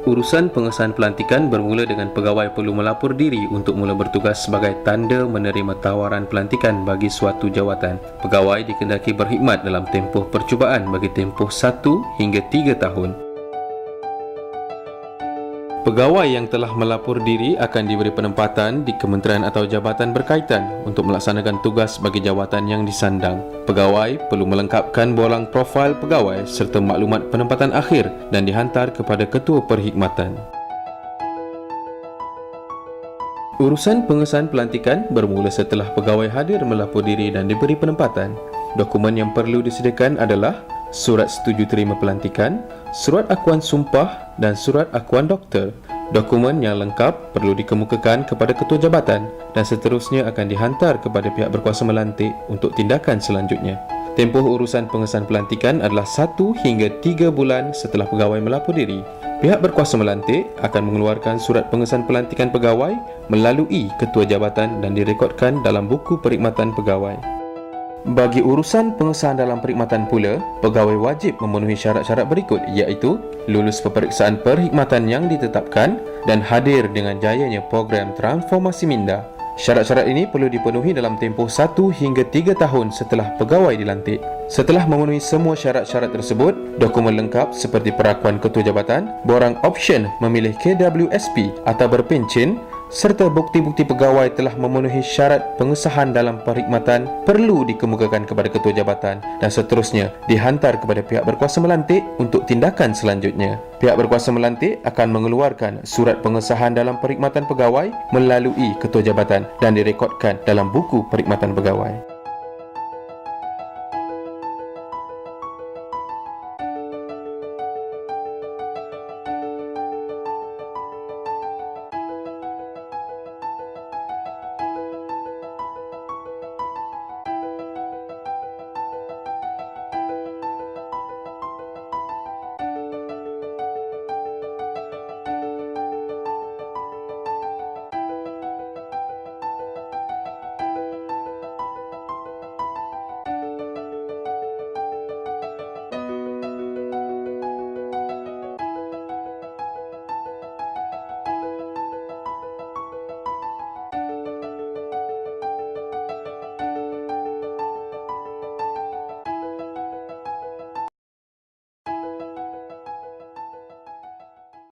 Urusan pengesahan pelantikan bermula dengan pegawai perlu melapor diri untuk mula bertugas sebagai tanda menerima tawaran pelantikan bagi suatu jawatan. Pegawai dikehendaki berkhidmat dalam tempoh percubaan bagi tempoh 1 hingga 3 tahun. Pegawai yang telah melapor diri akan diberi penempatan di kementerian atau jabatan berkaitan untuk melaksanakan tugas bagi jawatan yang disandang. Pegawai perlu melengkapkan borang profil pegawai serta maklumat penempatan akhir dan dihantar kepada Ketua Perkhidmatan. Urusan pengesahan pelantikan bermula setelah pegawai hadir melapor diri dan diberi penempatan. Dokumen yang perlu disediakan adalah surat setuju terima pelantikan, surat akuan sumpah dan surat akuan doktor. Dokumen yang lengkap perlu dikemukakan kepada ketua jabatan dan seterusnya akan dihantar kepada pihak berkuasa melantik untuk tindakan selanjutnya. Tempoh urusan pengesahan pelantikan adalah 1 hingga 3 bulan setelah pegawai melapor diri. Pihak berkuasa melantik akan mengeluarkan surat pengesahan pelantikan pegawai melalui ketua jabatan dan direkodkan dalam buku perkhidmatan pegawai. Bagi urusan pengesahan dalam perkhidmatan pula, pegawai wajib memenuhi syarat-syarat berikut iaitu lulus peperiksaan perkhidmatan yang ditetapkan dan hadir dengan jayanya program transformasi minda. Syarat-syarat ini perlu dipenuhi dalam tempoh 1 hingga 3 tahun setelah pegawai dilantik. Setelah memenuhi semua syarat-syarat tersebut, dokumen lengkap seperti perakuan ketua jabatan, borang option memilih KWSP atau berpencen serta bukti-bukti pegawai telah memenuhi syarat pengesahan dalam perkhidmatan perlu dikemukakan kepada ketua jabatan dan seterusnya dihantar kepada pihak berkuasa melantik untuk tindakan selanjutnya. Pihak berkuasa melantik akan mengeluarkan surat pengesahan dalam perkhidmatan pegawai melalui ketua jabatan dan direkodkan dalam buku perkhidmatan pegawai.